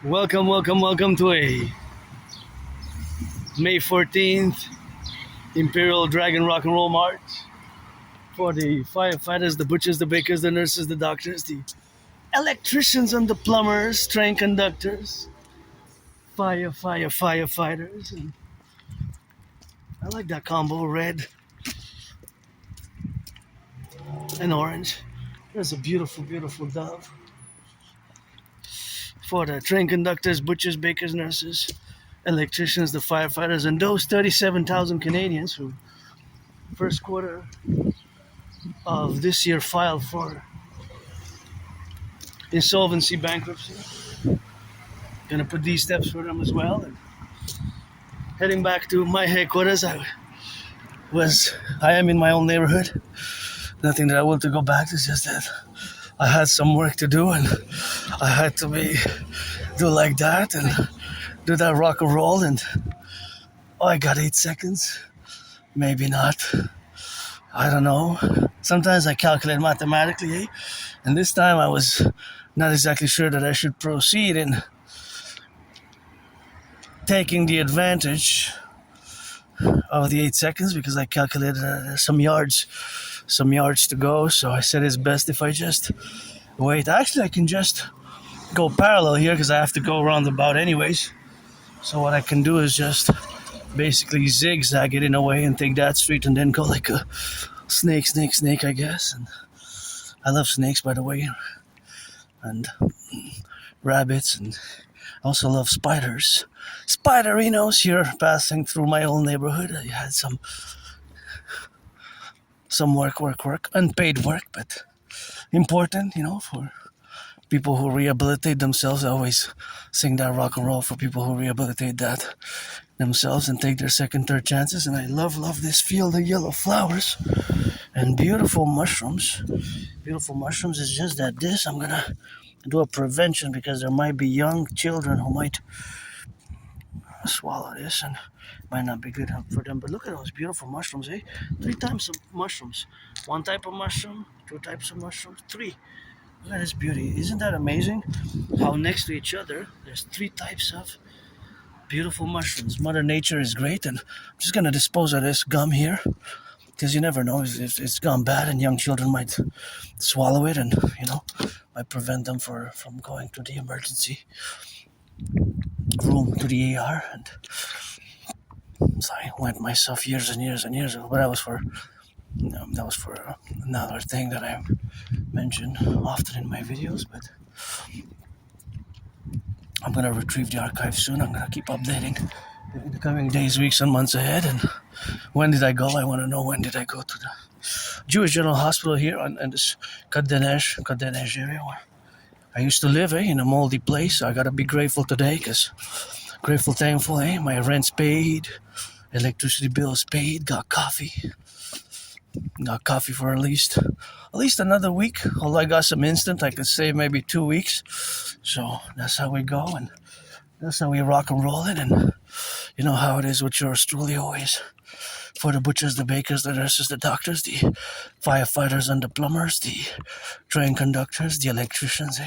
Welcome to a May 14th Imperial Dragon Rock&Roll March for the firefighters, the butchers, the bakers, the nurses, the doctors, the electricians and the plumbers, train conductors, firefighters. And I like that combo, red and orange. There's a beautiful dove. For the train conductors, butchers, bakers, nurses, electricians, the firefighters, and those 37,000 Canadians who first quarter of this year filed for insolvency, bankruptcy. Gonna put these steps for them as well. And heading back to my headquarters, I am in my own neighborhood. Nothing that I want to go back to, it's just that I had some work to do and I had to do like that and do that rock and roll. And I got 8 seconds, maybe not. I don't know. Sometimes I calculate mathematically, eh? And this time I was not exactly sure that I should proceed in taking the advantage of the 8 seconds because I calculated some yards to go. So I said it's best if I just wait. Actually, I can just go parallel here because I have to go roundabout anyways. So what I can do is just basically zigzag it in a way and take that street and then go like a snake, I guess. And I love snakes, by the way, and rabbits, and I also love spiders. Spiderinos here passing through my old neighborhood. I had some work, unpaid work, but important, for people who rehabilitate themselves. I always sing that rock and roll for people who rehabilitate that themselves and take their second, third chances. And I love this field of yellow flowers and beautiful mushrooms. It's just that I'm gonna do a prevention because there might be young children who might swallow this and might not be good for them. But look at those beautiful mushrooms, eh? 3 types of mushrooms. 1 type of mushroom, 2 types of mushrooms, 3. Look at this beauty. Isn't that amazing? How next to each other, there's 3 types of beautiful mushrooms. Mother Nature is great, and I'm just gonna dispose of this gum here because you never know if it's gone bad and young children might swallow it and, might prevent them from going to the emergency room, to the ER. And so I went myself years and years ago, but that was for another thing that I mention often in my videos. But I'm gonna retrieve the archive soon. I'm gonna keep updating in the coming days, weeks, and months ahead. And when did I go? I want to know, when did I go to the Jewish General Hospital here in this Kadesh area where I used to live, in a moldy place. I gotta be grateful today, thankful, my rent's paid, electricity bill's paid, got coffee for at least another week. Although I got some instant, I could say maybe 2 weeks. So that's how we go, and that's how we rock and roll it. And you know how it is with yours truly, always for the butchers, the bakers, the nurses, the doctors, the firefighters and the plumbers, the train conductors, the electricians,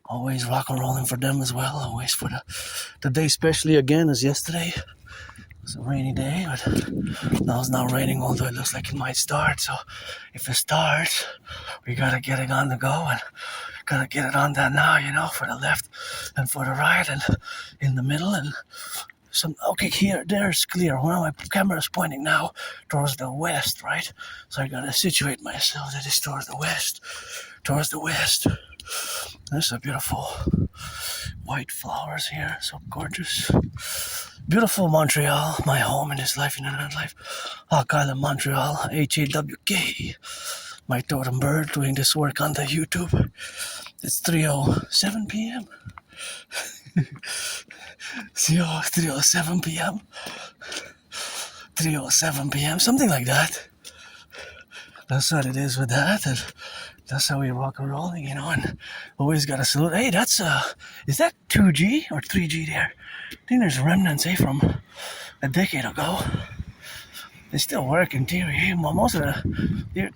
always rock and rolling for them as well. Always for the day, especially again as yesterday. It's a rainy day, but now it's not raining, although it looks like it might start. So if it starts, we gotta get it on the go and gotta get it on that now, for the left and for the right and in the middle and there's clear. Well, my camera is pointing now towards the west, right? So I gotta situate myself that it's towards the west. There's a beautiful white flowers here, so gorgeous. Beautiful Montreal, my home in this life, in another life. Hawk Island, Montreal, HAWK. My totem bird doing this work on the YouTube. It's 3:07 p.m. 3:07 p.m. 3:07 p.m. Something like that. That's what it is with that, and that's how we rock and roll, and always gotta salute. Hey, is that 2G or 3G there? I think there's remnants, from a decade ago. They still work in theory. Most of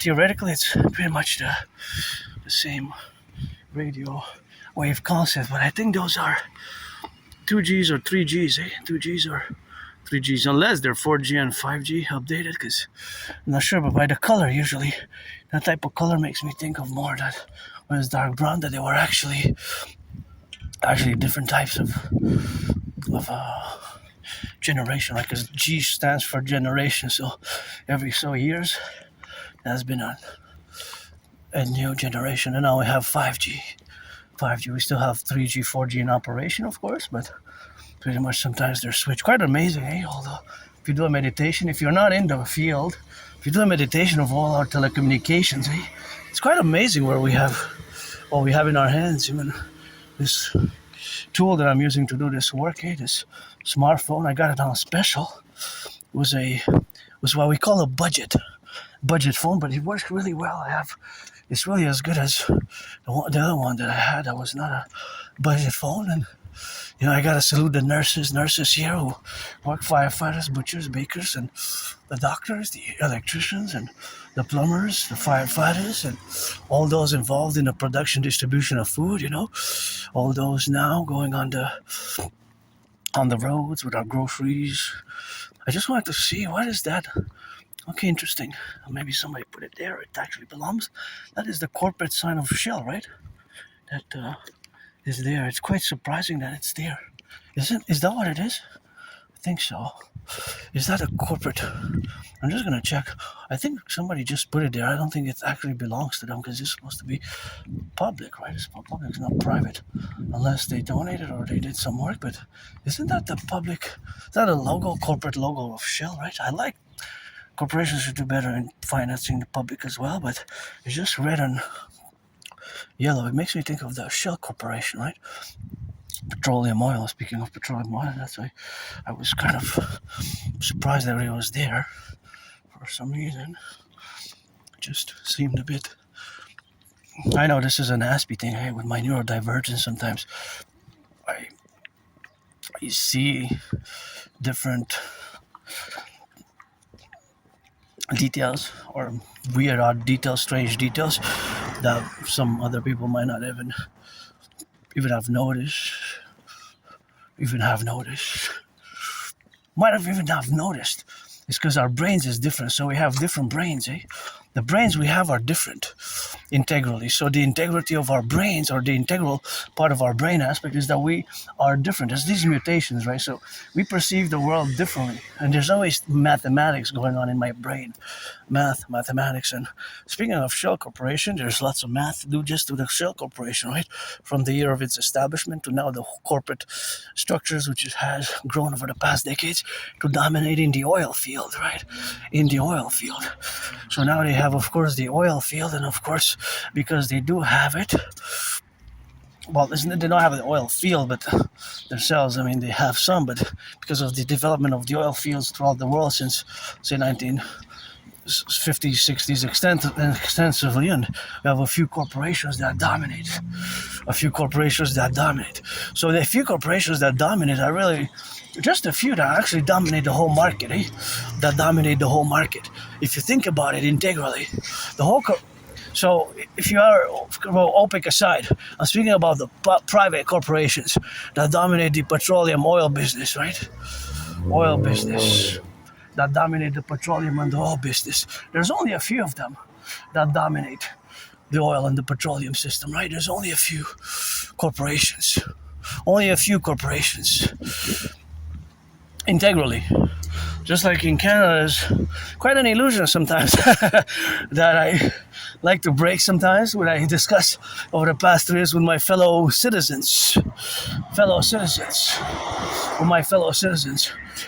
theoretically, it's pretty much the same radio wave concept, but I think those are 2Gs or 3Gs, 2Gs or 3Gs, unless they're 4G and 5G updated, because I'm not sure, but by the color, usually, that type of color makes me think of more that when it's dark brown, that they were actually different types of generation, right? Because G stands for generation, so every so years, there's been a new generation, and now we have 5G. 5G, we still have 3G, 4G in operation, of course, but pretty much sometimes they're switched. Quite amazing, although if you do a meditation, if you're not in the field, if you do a meditation of all our telecommunications, it's quite amazing what we have in our hands. Even this tool that I'm using to do this work, this smartphone, I got it on special. It was what we call a budget phone, but it works really well. It's really as good as the other one that I had. That was not a budget phone, and I gotta salute the nurses here who work, firefighters, butchers, bakers, and the doctors, the electricians, and the plumbers, the firefighters, and all those involved in the production, distribution of food. All those now going on the roads with our groceries. I just wanted to see, what is that? Okay, interesting. Maybe somebody put it there. It actually belongs. That is the corporate sign of Shell, right? That is there. It's quite surprising that it's there. Is that what it is? I think so. Is that a corporate? I'm just gonna check. I think somebody just put it there. I don't think it actually belongs to them, because it's supposed to be public, right? It's public, it's not private, unless they donated or they did some work. But isn't that the public? Is that a logo, corporate logo of Shell, right? I like. Corporations should do better in financing the public as well, but it's just red and yellow. It makes me think of the Shell Corporation, right? Petroleum oil. Speaking of petroleum oil, that's why I was kind of surprised that it was there for some reason. It just seemed a bit. I know this is an Aspie thing, with my neurodivergence. Sometimes I see different details, or weird, odd details, strange details that some other people might not even have noticed. Might have even noticed. It's because our brains is different, so we have different brains. The brains we have are different integrally. So the integrity of our brains, or the integral part of our brain aspect, is that we are different. There's these mutations, right? So we perceive the world differently. And there's always mathematics going on in my brain. Mathematics. And speaking of Shell Corporation, there's lots of math to do just to the Shell Corporation, right? From the year of its establishment to now the corporate structures, which it has grown over the past decades to dominating the oil field, right? In the oil field. So now they have, of course, the oil field, and of course, because they do have it, well, they don't have the oil field, but themselves, I mean, they have some, but because of the development of the oil fields throughout the world since, say, 1950s, 60s extensively, and we have a few corporations that dominate. So the few corporations that dominate are really just a few that actually dominate the whole market, If you think about it integrally, so if you are, OPEC aside, I'm speaking about the private corporations that dominate the petroleum oil business, right? Oil business that dominate the petroleum and the oil business. There's only a few of them that dominate the oil and the petroleum system, right? There's only a few corporations. Integrally. Just like in Canada, is quite an illusion sometimes that I like to break sometimes when I discuss over the past 3 years with my fellow citizens.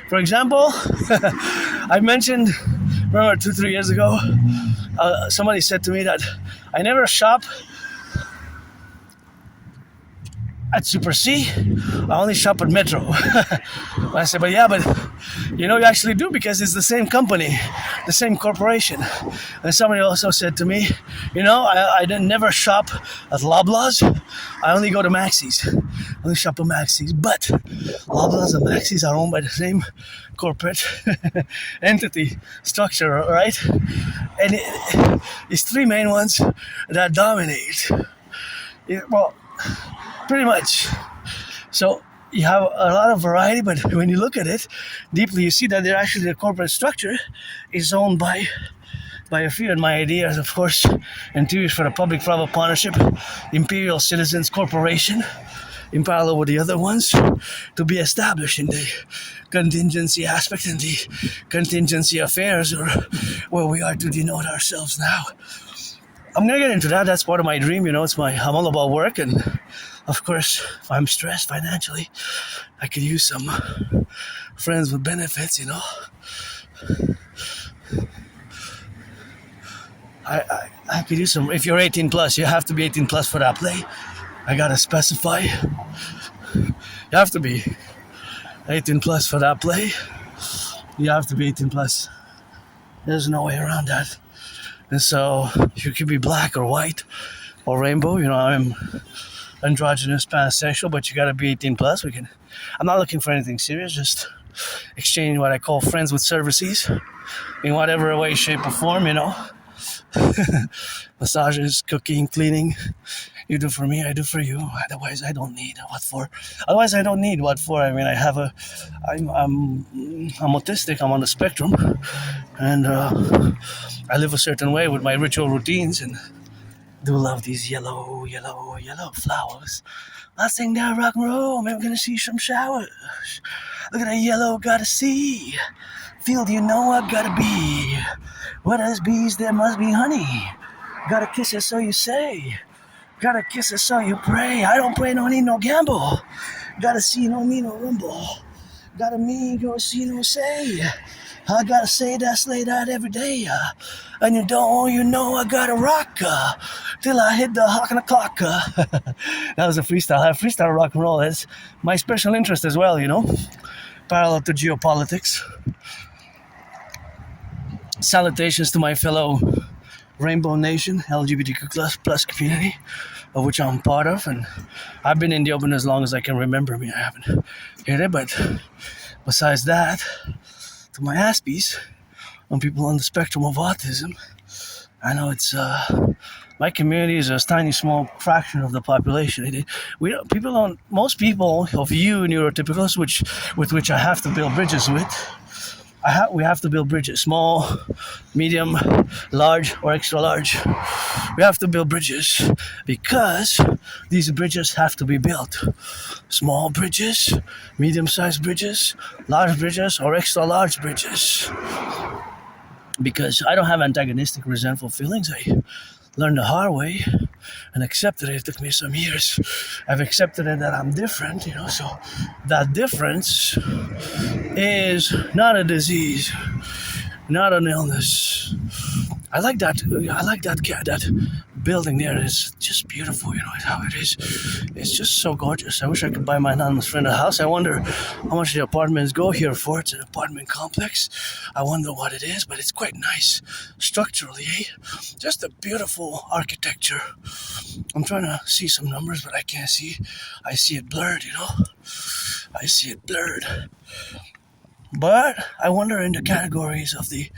For example, I mentioned, remember 2-3 years ago, somebody said to me that I never shop at Super C, I only shop at Metro. I said, but you actually do, because it's the same company, the same corporation. And somebody also said to me, I never shop at Loblaws, I only go to Maxis. I only shop at Maxis. But Loblaws and Maxis are owned by the same corporate entity structure, right? And it's 3 main ones that dominate. Pretty much. So you have a lot of variety, but when you look at it deeply, you see that they're actually the corporate structure is owned by a few, and my idea is, of course, in theory for the public-private partnership, Imperial Citizens Corporation, in parallel with the other ones, to be established in the contingency aspect and the contingency affairs, or where we are to denote ourselves now. I'm gonna get into that. That's part of my dream. I'm all about work, and of course, if I'm stressed financially, I could use some friends with benefits. I could use some. If you're 18 plus, you have to be 18 plus for that play. I gotta specify. You have to be 18 plus for that play. You have to be 18 plus. There's no way around that. And so you could be black or white or rainbow. I'm androgynous, pansexual, but you gotta be 18 plus. I'm not looking for anything serious. Just exchanging what I call friends with services in whatever way, shape, or form. Massages, cooking, cleaning. You do for me, I do for you. Otherwise, I don't need what for. I mean, I'm autistic. I'm on the spectrum, and I live a certain way with my ritual routines, and do love these yellow flowers. Last thing that rock and roll, maybe we're gonna see some showers. Look at that yellow, gotta see. Field, I gotta be. Where there's bees, there must be honey. Gotta kiss it, so you say. Gotta kiss it, so you pray. I don't pray, no need no gamble. Gotta see, no need no rumble. Gotta me, go see, no say. I gotta say that, slay that every day. And I gotta rock till I hit the hawk and the clock. That was a freestyle. I have freestyle rock and roll. It's my special interest as well, parallel to geopolitics. Salutations to my fellow Rainbow Nation, LGBTQ plus community, of which I'm part of, and I've been in the open as long as I can remember. I haven't hit it, but besides that, to my Aspiesque, on people on the spectrum of autism, I know it's my community is a tiny, small fraction of the population. Most people of you neurotypicals, with which I have to build bridges with. We have to build bridges, small, medium, large, or extra large. We have to build bridges because these bridges have to be built. Small bridges, medium-sized bridges, large bridges, or extra large bridges. Because I don't have antagonistic, resentful feelings. I learned the hard way and accepted it. It took me some years. I've accepted it that I'm different, so that difference is not a disease, not an illness. I like that building there is just beautiful, how it is. It's just so gorgeous. I wish I could buy my anonymous friend a house. I wonder how much the apartments go here for. It's an apartment complex. I wonder what it is, but it's quite nice structurally, Just a beautiful architecture. I'm trying to see some numbers, but I can't see. I see it blurred, I see it blurred. But I wonder in the categories of the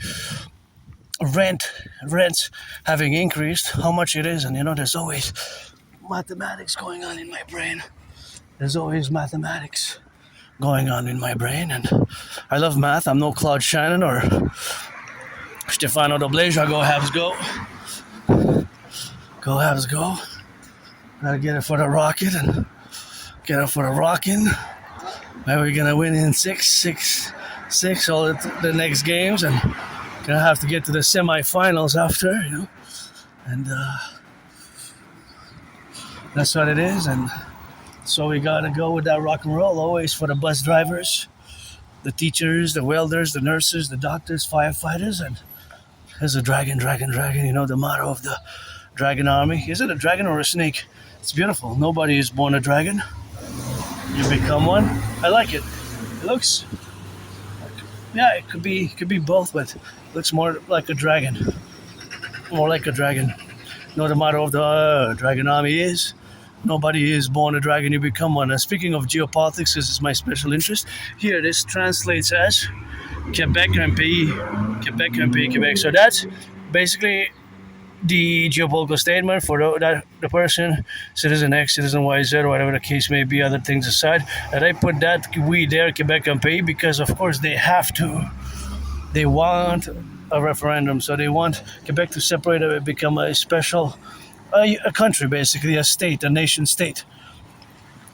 rents having increased, how much it is, and there's always mathematics going on in my brain. There's always mathematics going on in my brain, and I love math. I'm no Claude Shannon or Stefano Dobleja. Go Habs go. Go Habs go. Gotta get it for the Rocket and get it for the Rockin'. Maybe we're gonna win in 6 all the next games, and gonna have to get to the semifinals after, and that's what it is. And so we gotta go with that rock and roll always for the bus drivers, the teachers, the welders, the nurses, the doctors, firefighters, and there's a dragon, the motto of the dragon army. Is it a dragon or a snake? It's beautiful. Nobody is born a dragon. You become one. I like it. It looks, it could be both, but it looks more like a dragon. More like a dragon. The motto of the dragon army is, nobody is born a dragon, you become one. And speaking of geopolitics, this is my special interest. Here, this translates as Quebec un pays, Quebec un pays, Quebec. So that's basically the geopolitical statement for the person, citizen X, citizen Y, Z, or whatever the case may be, other things aside, and I put that we there, Quebec and Pays, because of course they have to. They want a referendum, so they want Quebec to separate and become a special, a country basically, a state, a nation state,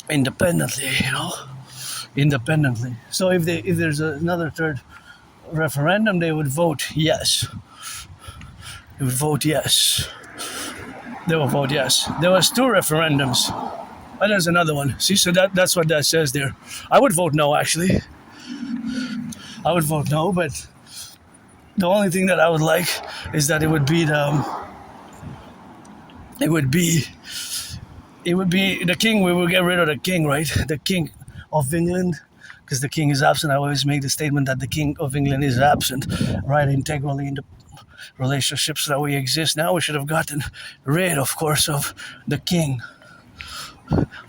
independently, independently. So if there's another third referendum, they would vote yes. They would vote yes. They will vote yes. There was 2 referendums. And there's another one. See, so that's what that says there. I would vote no, actually. I would vote no, but the only thing that I would like is that it would be the king. We will get rid of the king, right? The king of England, because the king is absent. I always make the statement that the king of England is absent, right? Integrally in the relationships that we exist now, we should have gotten rid, of course, of the king.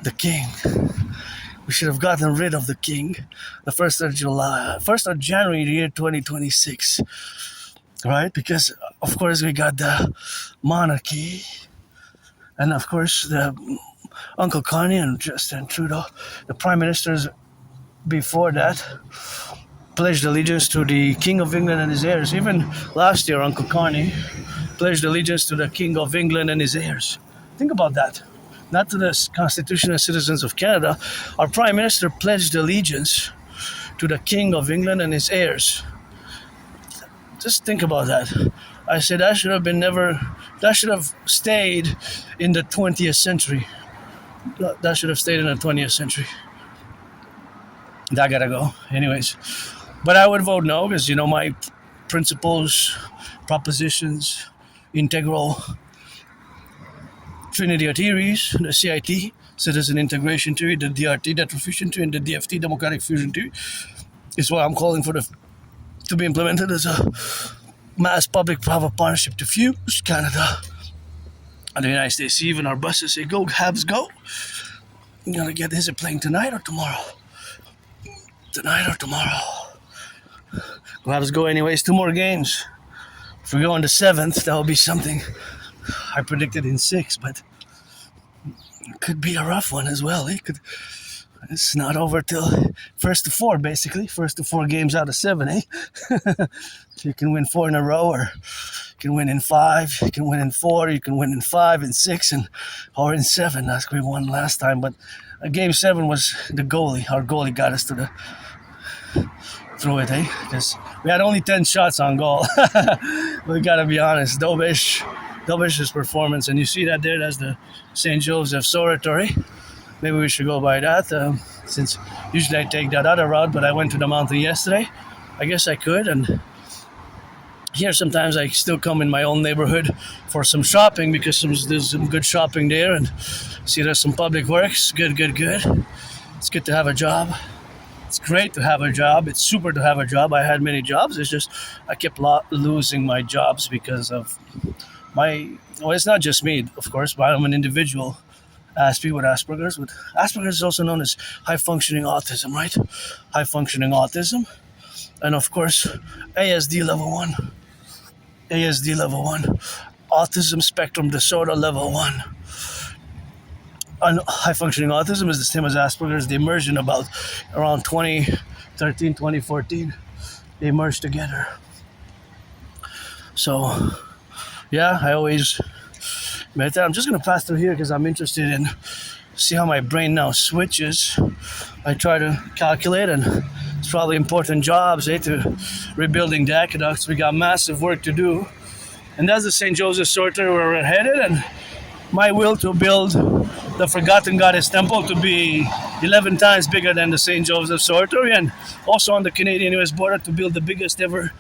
The king. We should have gotten rid of the king the 1st of January, the year 2026, right? Because, of course, we got the monarchy, and, of course, the Uncle Carney and Justin Trudeau, the prime ministers before that, pledged allegiance to the King of England and his heirs. Even last year, Uncle Carney pledged allegiance to the King of England and his heirs. Think about that. Not to the Constitution and citizens of Canada. Our Prime Minister pledged allegiance to the King of England and his heirs. Just think about that. I said that should have stayed in the 20th century. That should have stayed in the 20th century. That gotta go. Anyways. But I would vote no, because, my principles, propositions, integral, Trinity of theories, the CIT, Citizen Integration Theory, the DRT, Debt Fusion Theory, and the DFT, Democratic Fusion Theory, is what I'm calling for to be implemented as a mass public-private partnership to fuse Canada and the United States. Even our buses say, go, Habs, go. You gotta get, is it playing tonight or tomorrow? Tonight or tomorrow? We'll have to go anyways. 2 more games. If we go on the 7th, that will be something. I predicted in 6, but it could be a rough one as well. It's not over till 1st to 4, basically. 1st to 4 games out of 7, eh? So you can win 4 in a row, or you can win in 5, you can win in 4, you can win in 5, and 6, or in 7. That's what we won last time. But game 7 was the goalie. Our goalie got us to through it, eh? Because we had only 10 shots on goal. We gotta be honest. Dobish's performance, and you see that there, that's the St. Joseph's Oratory. Maybe we should go by that, since usually I take that other route, but I went to the mountain yesterday. I guess I could, and here sometimes I still come in my own neighborhood for some shopping, because there's some good shopping there, and see there's some public works. Good. It's good to have a job. It's great to have a job. It's super to have a job. I had many jobs. It's just I kept losing my jobs because of it's not just me, of course, but I'm an individual Aspie with Asperger's. Asperger's is also known as high-functioning autism, right? High-functioning autism. And, of course, ASD level 1. ASD level 1. Autism spectrum disorder level 1. And high-functioning autism is the same as Asperger's. They merged in around 2013, 2014. They merged together. So, yeah, I always meditate. I'm just going to pass through here because I'm interested in see how my brain now switches. I try to calculate, and it's probably important jobs, to rebuilding the aqueducts. We got massive work to do. And that's the St. Joseph's Oratory where we're headed, and my will to build the Forgotten Goddess Temple to be 11 times bigger than the St. Joseph's Oratory, and also on the Canadian-US border to build the biggest ever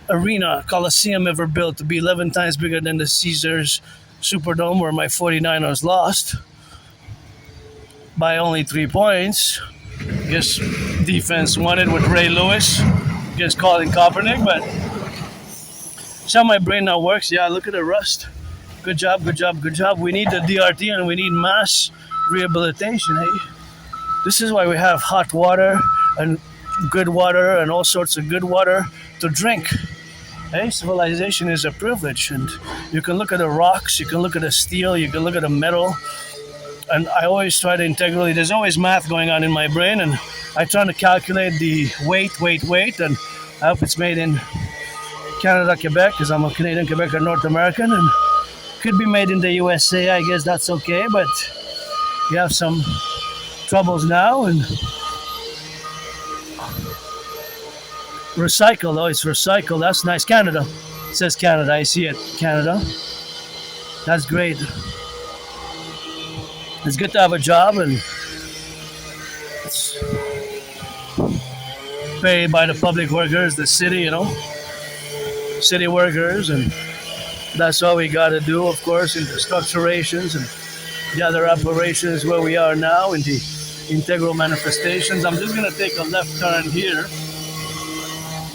arena, Coliseum ever built, to be 11 times bigger than the Caesars Superdome, where my 49ers lost by only 3 points. I guess defense won it with Ray Lewis against Colin Kaepernick, but see how my brain now works. Yeah, look at the rust. Good job. We need the DRT, and we need mass rehabilitation, eh? This is why we have hot water and good water and all sorts of good water to drink. Hey, civilization is a privilege, and you can look at the rocks, you can look at the steel, you can look at the metal, and I always try to integrally. There's always math going on in my brain, and I try to calculate the weight, and I hope it's made in Canada, Quebec, because I'm a Canadian, Quebec, or North American, and could be made in the USA. I guess that's okay, but we have some troubles now, and recycle. Oh, it's recycled. That's nice. Canada. It says Canada. I see it. Canada. That's great. It's good to have a job, and it's paid by the public workers, the city, city workers, and that's all we got to do, of course, in the structurations and the other operations where we are now in the integral manifestations. I'm just going to take a left turn here.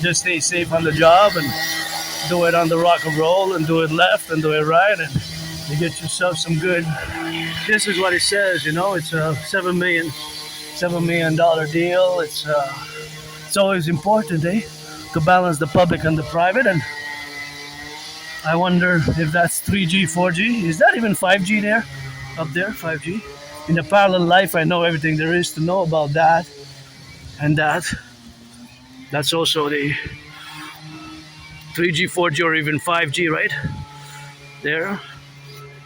Just stay safe on the job and do it on the Rock&Roll and do it left and do it right, and you get yourself some good. This is what it says, it's a $7 million deal. It's always important, to balance the public and the private, and I wonder if that's 3G, 4G. Is that even 5G there? Up there, 5G? In the parallel life, I know everything there is to know about that and that. That's also the 3G, 4G, or even 5G, right? There.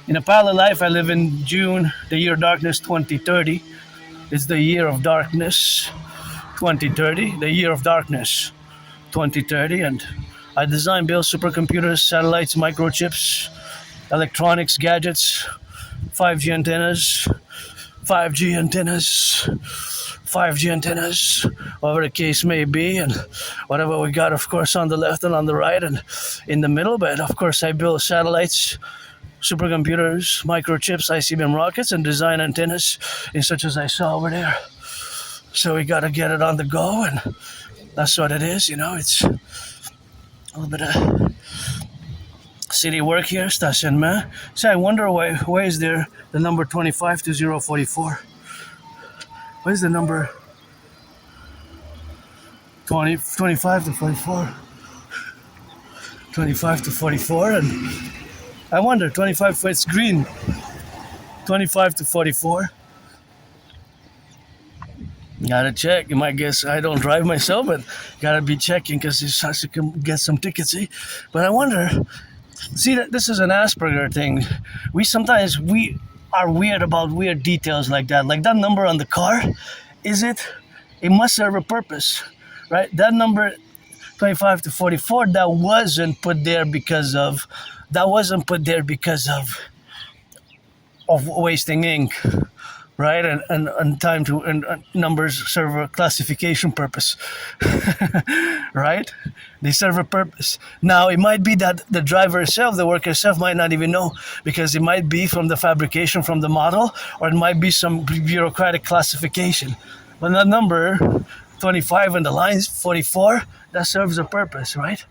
In a parallel life, I live in June, the year darkness 2030. It's the year of darkness 2030, the year of darkness 2030. And I design, build supercomputers, satellites, microchips, electronics, gadgets, 5G antennas, 5G antennas, 5G antennas, whatever the case may be, and whatever we got, of course, on the left and on the right and in the middle. But of course, I build satellites, supercomputers, microchips, ICBM rockets, and design antennas, in such as I saw over there. So we got to get it on the go, and that's what it is. It's a little bit of city work here, stationnement. So I wonder why is there the number 25 to 044? What is the number 25 to 44? 25 to 44, and I wonder, 25, it's green. 25 to 44. Gotta check. You might guess I don't drive myself, but gotta be checking because you can get some tickets. But I wonder, see, that this is an Asperger thing. We are weird about weird details like that. Like that number on the car, it must serve a purpose, right? That number 25 to 44, that wasn't put there because of wasting ink, right? And time to, and numbers serve a classification purpose, right? They serve a purpose. Now, it might be that the driver itself, the worker itself, might not even know, because it might be from the fabrication, from the model, or it might be some bureaucratic classification. But that number 25 and the lines 44, that serves a purpose, right?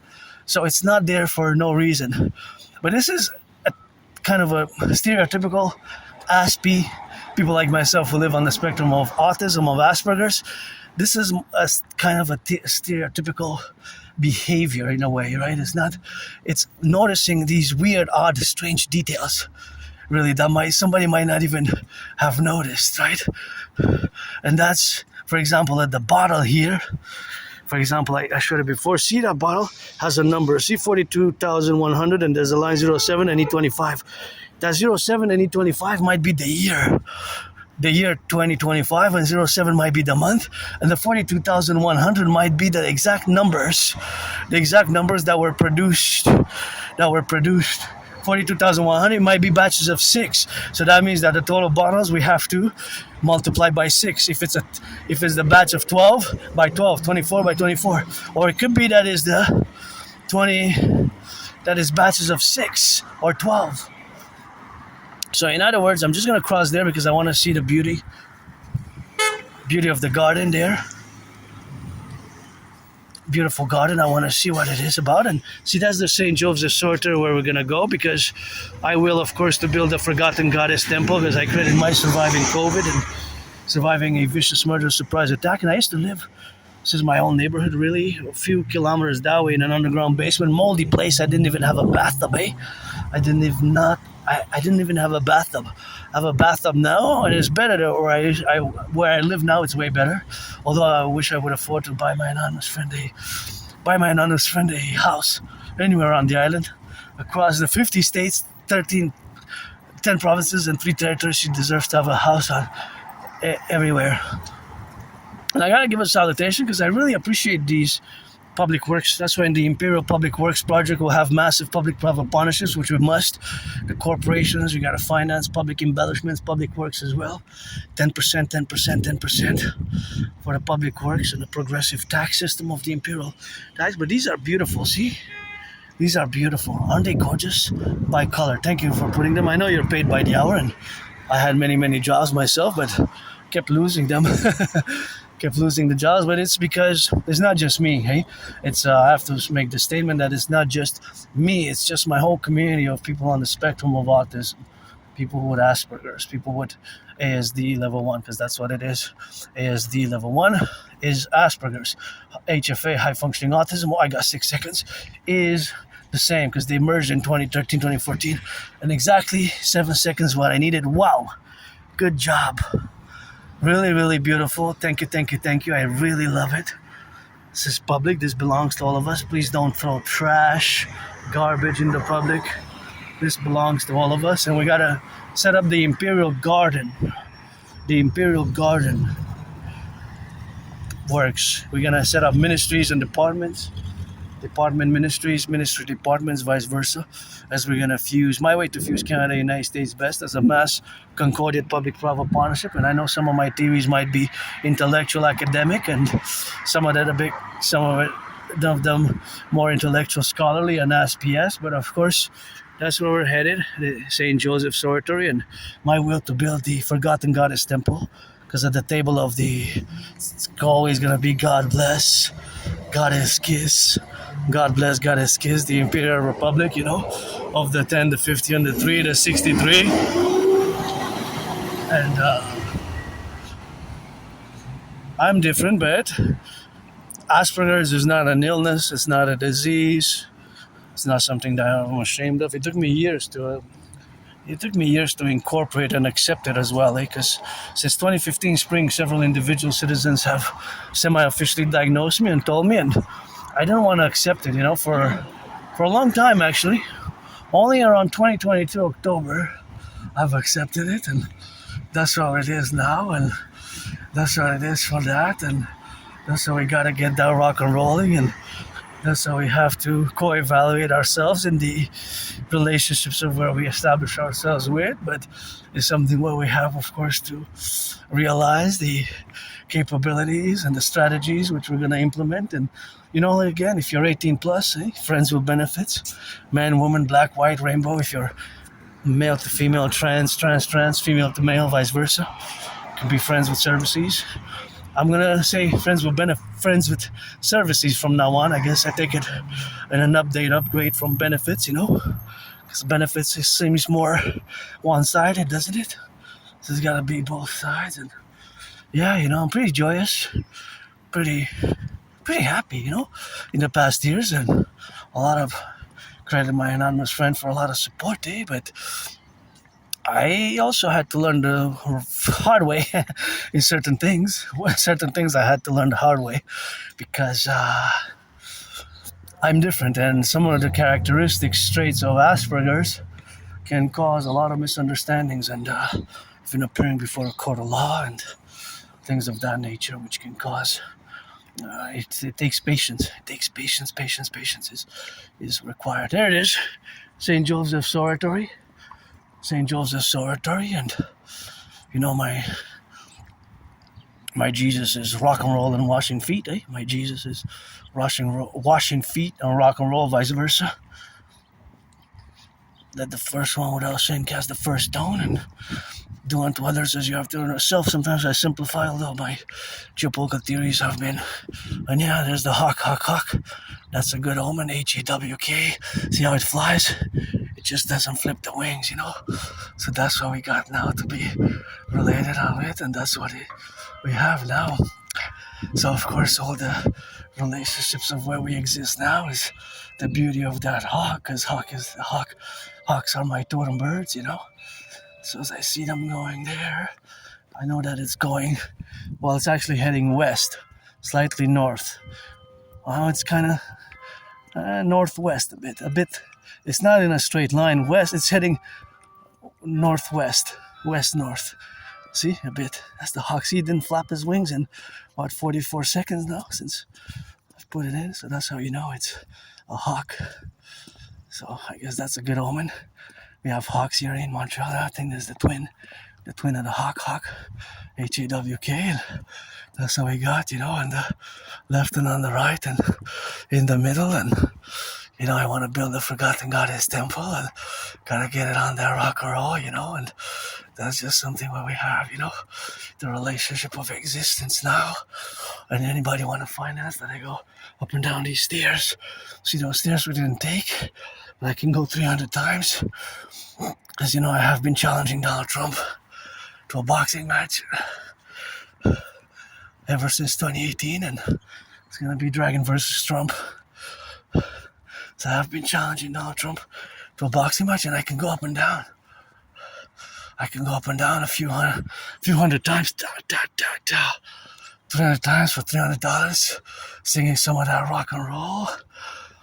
So it's not there for no reason. But this is a kind of a stereotypical Aspie, people like myself who live on the spectrum of autism, of Asperger's. This is a kind of a stereotypical behavior in a way, right? It's noticing these weird, odd, strange details, really, that somebody might not even have noticed, right? And that's, for example, at the bottle here. For example, I showed it before. See, that bottle has a number. See, 42,100, and there's a line 07 and E25. That 07 and E25 might be the year 2025, and 07 might be the month, and the 42,100 might be the exact numbers that were produced. 42,100 might be batches of 6. So that means that the total bottles we have to multiply by 6. If it's the batch of 12 by 12, 24 by 24, or it could be that is the 20, that is batches of 6 or 12. So in other words, I'm just going to cross there because I want to see the beauty of the garden there. Beautiful garden. I want to see what it is about. And see, that's the St. Jove's de Sorter where we're going to go, because I will, of course, to build a forgotten goddess temple, because I credit my surviving COVID and surviving a vicious murderous surprise attack. And I used to live This is my own neighborhood, really. A few kilometers that way in an underground basement, moldy place. I didn't even have a bathtub, eh? I didn't even have a bathtub. I have a bathtub now, and it's better where I live now. It's way better. Although I wish I would afford to buy my anonymous friend a house anywhere on the island, across the 50 states, 10 provinces, and 3 territories. She deserves to have a house on everywhere. And I gotta give a salutation because I really appreciate these public works. That's why in the Imperial Public Works project we'll have massive public-private partnerships, which we must. The corporations, we gotta finance public embellishments, public works as well. 10%, 10%, 10% for the public works and the progressive tax system of the Imperial tax. But these are beautiful, see? These are beautiful. Aren't they gorgeous? By color. Thank you for putting them. I know you're paid by the hour, and I had many jobs myself, but kept losing them. Kept losing the jobs, but it's because it's not just me, hey? It's I have to make the statement that it's not just me, it's just my whole community of people on the spectrum of autism, people with Asperger's, people with ASD level 1, because that's what it is. ASD level 1 is Asperger's. HFA, high functioning autism, I got 6 seconds, is the same, because they merged in 2013, 2014, and exactly 7 seconds what I needed. Wow, good job. Really beautiful. Thank you. I really love it. This is public. This belongs to all of us. Please don't throw trash, garbage in the public. This belongs to all of us. And we gotta set up the Imperial Garden. The Imperial Garden works. We're gonna set up ministries and departments. Department ministries, ministry departments, vice versa, as we're gonna fuse my way to fuse Canada, United States best as a mass concorded public-private partnership. And I know some of my theories might be intellectual, academic, and some of them more intellectual, scholarly, and Aspiesque. But of course, that's where we're headed, the St. Joseph's Oratory, and my will to build the Forgotten Goddess Temple. Because at the table of it's always gonna be God bless, Goddess kiss. God bless, Goddess kiss, the Imperial Republic, of the 10, the 50, and the 3, the 63. And I'm different, but Asperger's is not an illness, it's not a disease, it's not something that I'm ashamed of. It took me years to incorporate and accept it as well, because since 2015 spring, several individual citizens have semi-officially diagnosed me and told me, and I didn't want to accept it, for a long time actually. Only around 2022 October, I've accepted it, and that's how it is now, and that's how it is for that, and that's how we gotta get that rock and rolling, and that's how we have to co-evaluate ourselves in the relationships of where we establish ourselves with. But it's something where we have, of course, to realize the capabilities and the strategies which we're going to implement. And, again, if you're 18 plus, friends with benefits, man, woman, black, white, rainbow, if you're male to female, trans, female to male, vice versa, you can be friends with services. I'm gonna say friends with services from now on. I guess I take it in an upgrade from benefits, because benefits seems more one-sided, doesn't it? So it's gotta be both sides, and yeah, I'm pretty joyous, pretty happy, in the past years, and a lot of credit to my anonymous friend for a lot of support, but I also had to learn the hard way in certain things. Certain things I had to learn the hard way because I'm different, and some of the characteristics, traits of Asperger's can cause a lot of misunderstandings and even appearing before a court of law and things of that nature, which can cause. It takes patience. Patience is required. There it is, St. Joseph's Oratory. St. Joseph's Oratory, and my Jesus is rock and roll and washing feet, My Jesus is washing feet and rock and roll, vice versa. Let the first one without sin cast the first stone, and do unto others as you have done yourself. Sometimes I simplify, although my geopolitics theories have been, and yeah, there's the hawk. That's a good omen, HAWK. See how it flies? It just doesn't flip the wings, So that's what we got now to be related on it, and that's what we have now. So of course all the relationships of where we exist now is the beauty of that hawk, because hawks are my totem birds, So as I see them going there, I know that it's going, well, it's actually heading west, slightly north. Well, it's kind of northwest a bit. It's not in a straight line west, it's heading northwest, west-north. See, a bit. That's the hawk. See, he didn't flap his wings in, 44 seconds now since I've put it in. So that's how you know it's a hawk. So I guess that's a good omen. We have hawks here in Montreal. I think there's the twin of the hawk, H-A-W-K. And that's how we got, on the left and on the right and in the middle. And, I want to build the Forgotten Goddess temple and gotta get it on there, Rock&Roll, and that's just something where we have, the relationship of existence now. And anybody want to finance that, I go up and down these stairs. See those stairs we didn't take? But I can go 300 times. Because, I have been challenging Donald Trump to a boxing match ever since 2018. And it's going to be Dragon versus Trump. So I've been challenging Donald Trump to a boxing match, and I can go up and down. I can go up and down a few hundred times. 300 times for $300, singing some of that rock and roll.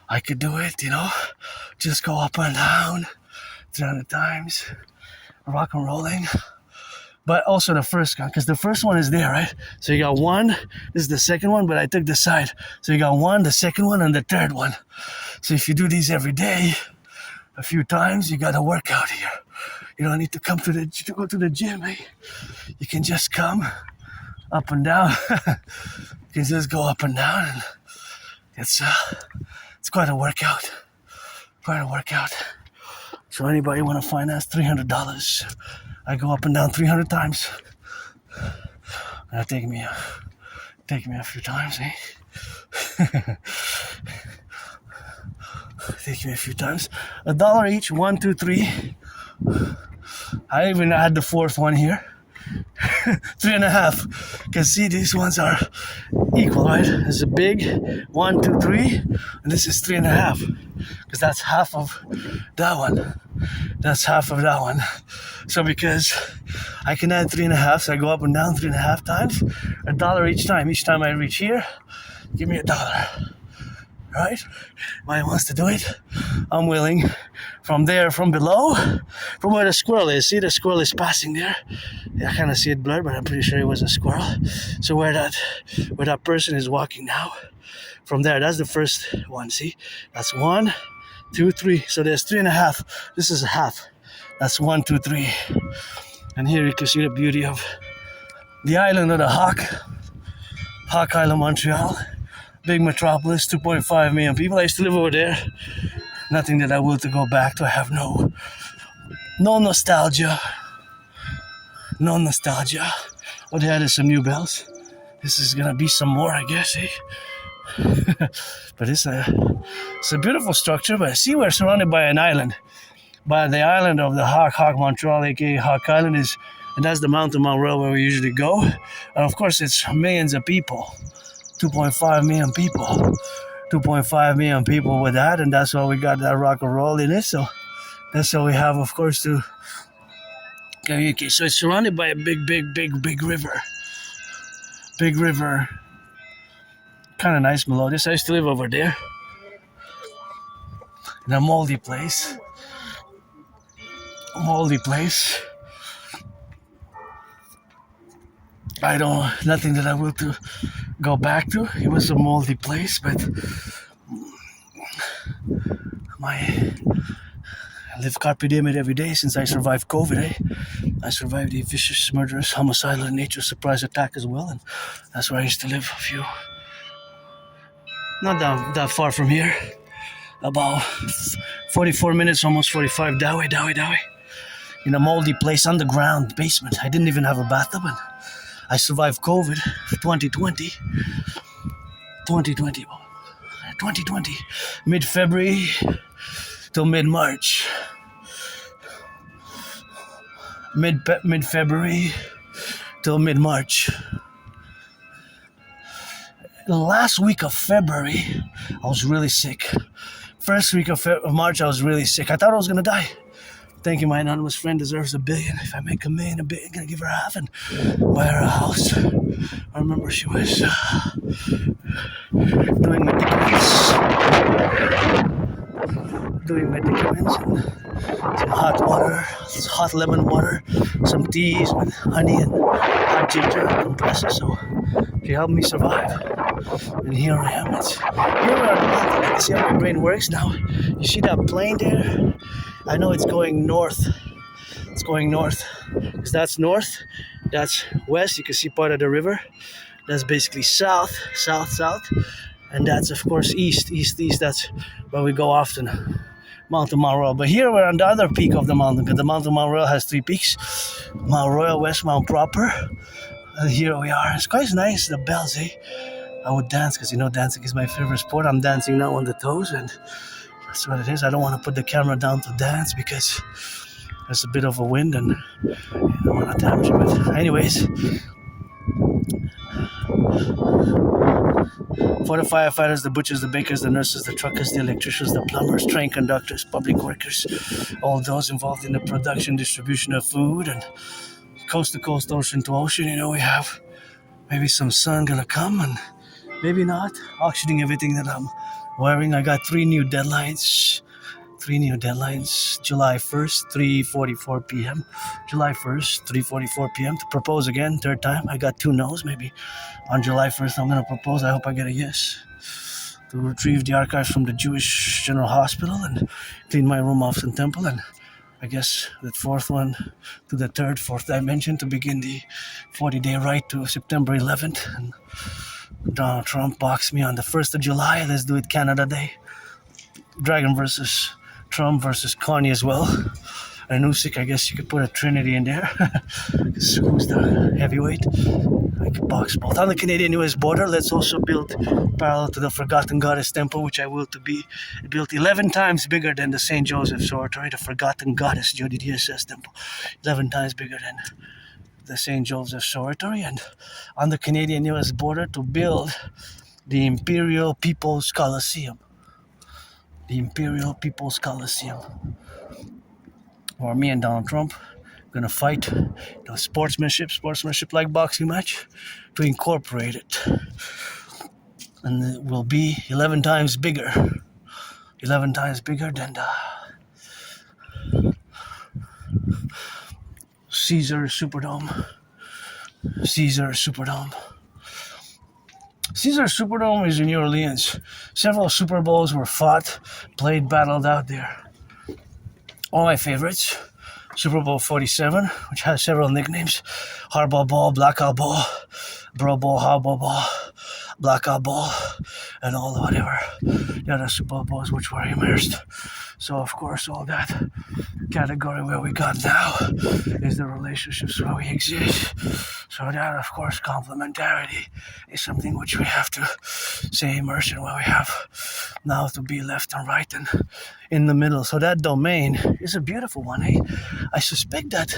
I could do it, just go up and down 300 times, rock and rolling. But also the first one, because the first one is there, right? So you got one, this is the second one, but I took the side. So you got one, the second one, and the third one. So if you do these every day, a few times, you got to work out here. You don't need to go to the gym, eh? You can just come up and down. You can just go up and down, and it's quite a workout. Quite a workout. So anybody want to finance $300? I go up and down 300 times. That'll take me a few times, eh? Take me a few times. $1 each, 1, 2, 3. I even had the fourth one here. 3.5. Because see, these ones are equal, right? There's a big 1, 2, 3, and this is 3.5. Because that's half of that one. That's half of that one. So because I can add 3.5, so I go up and down 3.5 times, $1 each time. Each time I reach here, give me $1. Right? Anybody wants to do it? I'm willing. From there, from below, from where the squirrel is. See, the squirrel is passing there. Yeah, I kind of see it blurred, but I'm pretty sure it was a squirrel. So where that person is walking now, from there, that's the first one. See, that's 1, 2, 3. So there's 3.5. This is a half. That's 1, 2, 3. And here you can see the beauty of the island of the Hawk Island, Montreal. Big metropolis, 2.5 million people. I used to live over there. Nothing that I will to go back to. I have no nostalgia. No nostalgia. What they had is some new bells. This is gonna be some more, I guess, eh? But it's a beautiful structure. But see, we're surrounded by an island. By the island of the Hawk Montreal, aka Hawk Island, and that's the Mountain Rail where we usually go. And of course, it's millions of people. 2.5 million people. 2.5 million people with that, and that's why we got that rock and roll in it. So that's what we have, of course, to communicate. So it's surrounded by a big river. Big river. Kind of nice, melodious. I used to live over there. In a moldy place. Nothing that I will to go back to. It was a moldy place, but I live carpe diem it every day since I survived COVID, eh? I survived a vicious, murderous, homicidal in nature surprise attack as well, and that's where I used to live not that far from here. About 44 minutes, almost 45, Dowie. In a moldy place, underground basement. I didn't even have a bathtub, and I survived COVID 2020, mid-February till mid-March. Mid-February till mid-March. the last week of February, I was really sick. First week of March, I was really sick. I thought I was gonna die. Thank you, my anonymous friend deserves $1 billion. If I make $1 million, I'm gonna give her half and buy her a house. I remember she was doing medicaments and some hot water, hot lemon water, some teas with honey and hot ginger compressor. So she helped me survive. And here I am. Here we are on the mountain. I can see how my brain works now. You see that plane there? I know it's going north. It's going north. Because that's north. That's west. You can see part of the river. That's basically south. And that's, of course, east. That's where we go often. Mountain Mount Royal. But here we're on the other peak of the mountain. Because the mountain Mount Royal has 3 peaks. Mount Royal, West Mount Proper. And here we are. It's quite nice. The bells, eh? I would dance because dancing is my favorite sport. I'm dancing now on the toes, and that's what it is. I don't want to put the camera down to dance because there's a bit of a wind and I don't want to damage it. But anyways, for the firefighters, the butchers, the bakers, the nurses, the truckers, the electricians, the plumbers, train conductors, public workers, all those involved in the production, distribution of food, and coast to coast, ocean to ocean, we have maybe some sun gonna come and maybe not. Auctioning everything that I'm wearing. I got 3 new deadlines. July 1st, 3:44 p.m. July 1st, 3:44 p.m. to propose again, 3rd time. I got 2 no's. Maybe on July 1st I'm going to propose. I hope I get a yes. To retrieve the archives from the Jewish General Hospital and clean my room off some temple. And I guess that 4th one to the 4th dimension to begin the 40-day ride to September 11th. And Donald Trump boxed me on the 1st of July. Let's do it Canada Day. Dragon versus Trump versus Kanye as well. And Usyk, I guess you could put a trinity in there. Who's the heavyweight? I could box both. On the Canadian-US border, let's also build parallel to the Forgotten Goddess Temple, which I will to be built 11 times bigger than the St. Joseph's Oratory, the Forgotten Goddess DSS Temple. 11 times bigger than the St. Joseph's Oratory, and on the Canadian-US border to build the Imperial People's Coliseum. Or me and Donald Trump gonna fight sportsmanship like boxing match to incorporate it. And it will be 11 times bigger. 11 times bigger than the Caesar Superdome. Caesar Superdome is in New Orleans. Several Super Bowls were battled out there. All my favorites. Super Bowl 47, which has several nicknames. Hardball Ball, Blackout Ball, Bro Ball, Hardball Ball, Blackout Ball, and all the whatever. The other Super Bowls which were immersed. So, of course, all that category where we got now is the relationships where we exist. So that, of course, complementarity is something which we have to say immersion, where we have now to be left and right and in the middle. So that domain is a beautiful one, eh? I suspect that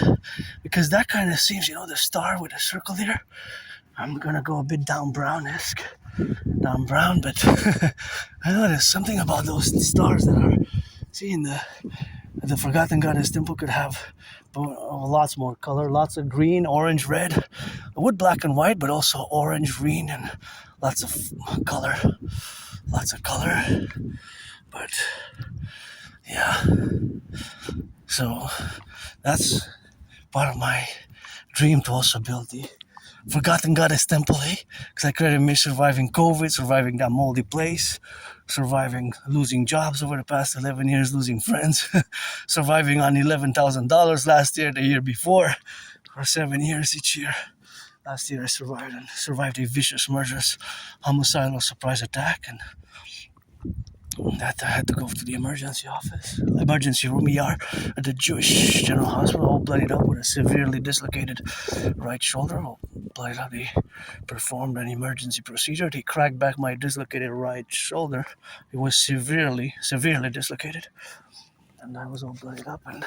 because that kind of seems, the star with a circle there. I'm going to go a bit down brown-esque. Down brown, but I know there's something about those stars that are, in the Forgotten Goddess Temple could have lots more color, lots of green, orange, red, wood, black and white, but also orange, green, and lots of color. But yeah, so that's part of my dream, to also build the Forgotten Goddess Temple, because I credited me surviving COVID, surviving that moldy place, surviving losing jobs over the past 11 years, losing friends, surviving on $11,000 last year, the year before, for 7 years each year. Last year I survived a vicious, murderous, homicidal surprise attack, and that I had to go to the emergency room ER at the Jewish General Hospital, all bloodied up with a severely dislocated right shoulder. All bloodied up. They performed an emergency procedure. They cracked back my dislocated right shoulder. It was severely dislocated. And I was all bloodied up, and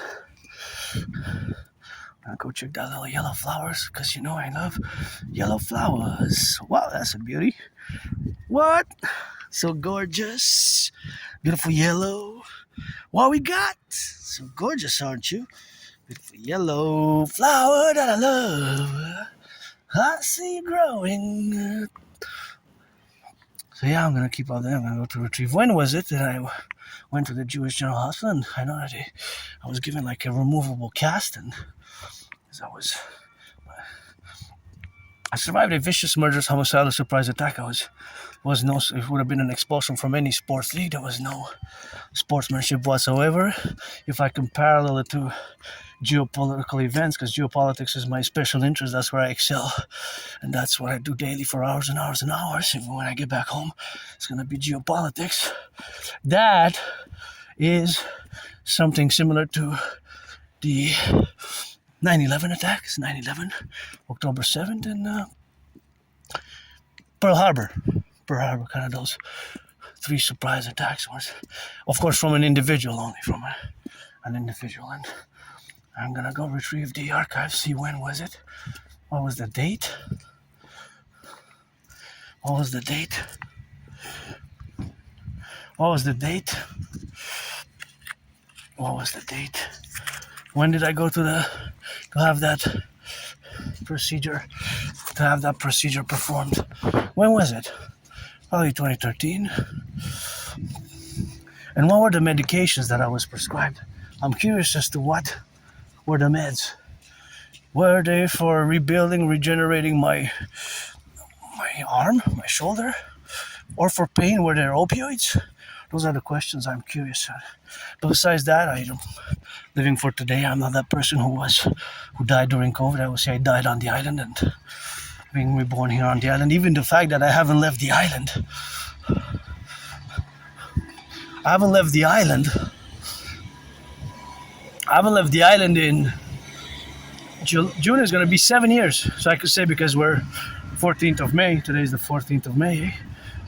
I'll go check that little yellow flowers, because you know I love yellow flowers. Wow, that's a beauty. What? So gorgeous. Beautiful yellow. What we got? So gorgeous, aren't you? Beautiful yellow flower that I love. I see you growing. So yeah, I'm going to keep up there. I'm going to go to retrieve. When was it that I went to the Jewish General Hospital? And I know that I was given like a removable cast, and I survived a vicious murderous homicidal surprise attack. It would have been an expulsion from any sports league. There was no sportsmanship whatsoever. If I can parallel it to geopolitical events, because geopolitics is my special interest, that's where I excel, and that's what I do daily for hours and hours and hours. Even when I get back home, it's going to be geopolitics. That is something similar to the 9/11 attacks, 9/11, October 7th, and Pearl Harbor, kind of those 3 surprise attacks. Of course, from an individual only, from an individual. And I'm gonna go retrieve the archive, see when was it, what was the date, what was the date, when did I go to have that procedure performed? When was it? Probably 2013. And what were the medications that I was prescribed? I'm curious as to what were the meds. Were they for rebuilding, regenerating my arm, my shoulder? Or for pain, were there opioids? Those are the questions I'm curious at. But besides that, I'm living for today. I'm not that person who died during COVID. I would say I died on the island and being reborn here on the island. Even the fact that I haven't left the island. In June is going to be 7 years. So I could say, because we're 14th of May, today is the 14th of May,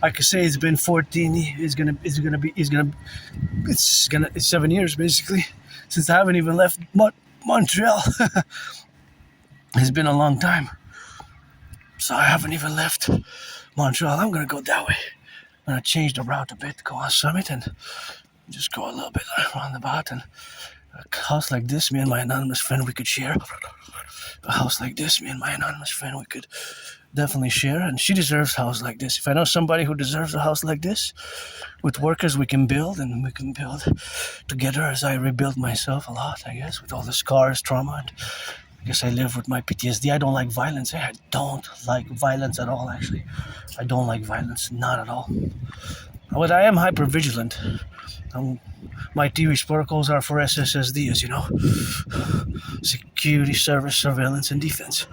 I could say it's been 14, it's 7 years basically, since I haven't even left Montreal. It's been a long time. So I haven't even left Montreal. I'm going to go that way. I'm going to change the route a bit, go on Summit and just go a little bit roundabout. And a house like this, me and my anonymous friend, we could share. A house like this, me and my anonymous friend, we could definitely share. And she deserves a house like this. If I know somebody who deserves a house like this, with workers we can build, and we can build together, as I rebuilt myself a lot, I guess, with all the scars, trauma, and I guess I live with my PTSD. I don't like violence. I don't like violence at all, actually. I don't like violence, not at all. But I am hyper-vigilant. My TV protocols are for SSSD, as you know. Security, service, surveillance, and defense.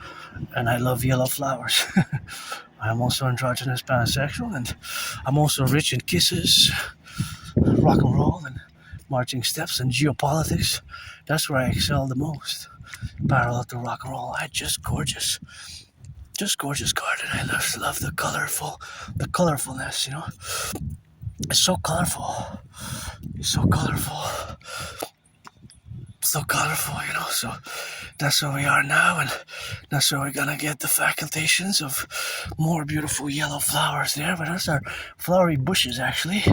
And I love yellow flowers. I'm also androgynous pansexual, and I'm also rich in kisses, rock and roll, and marching steps, and geopolitics. That's where I excel the most. Parallel to rock and roll, just gorgeous garden. I love the colorfulness, you know. It's so colorful, you know. So that's where we are now, and that's where we're gonna get the facultations of more beautiful yellow flowers there. But those are flowery bushes, actually,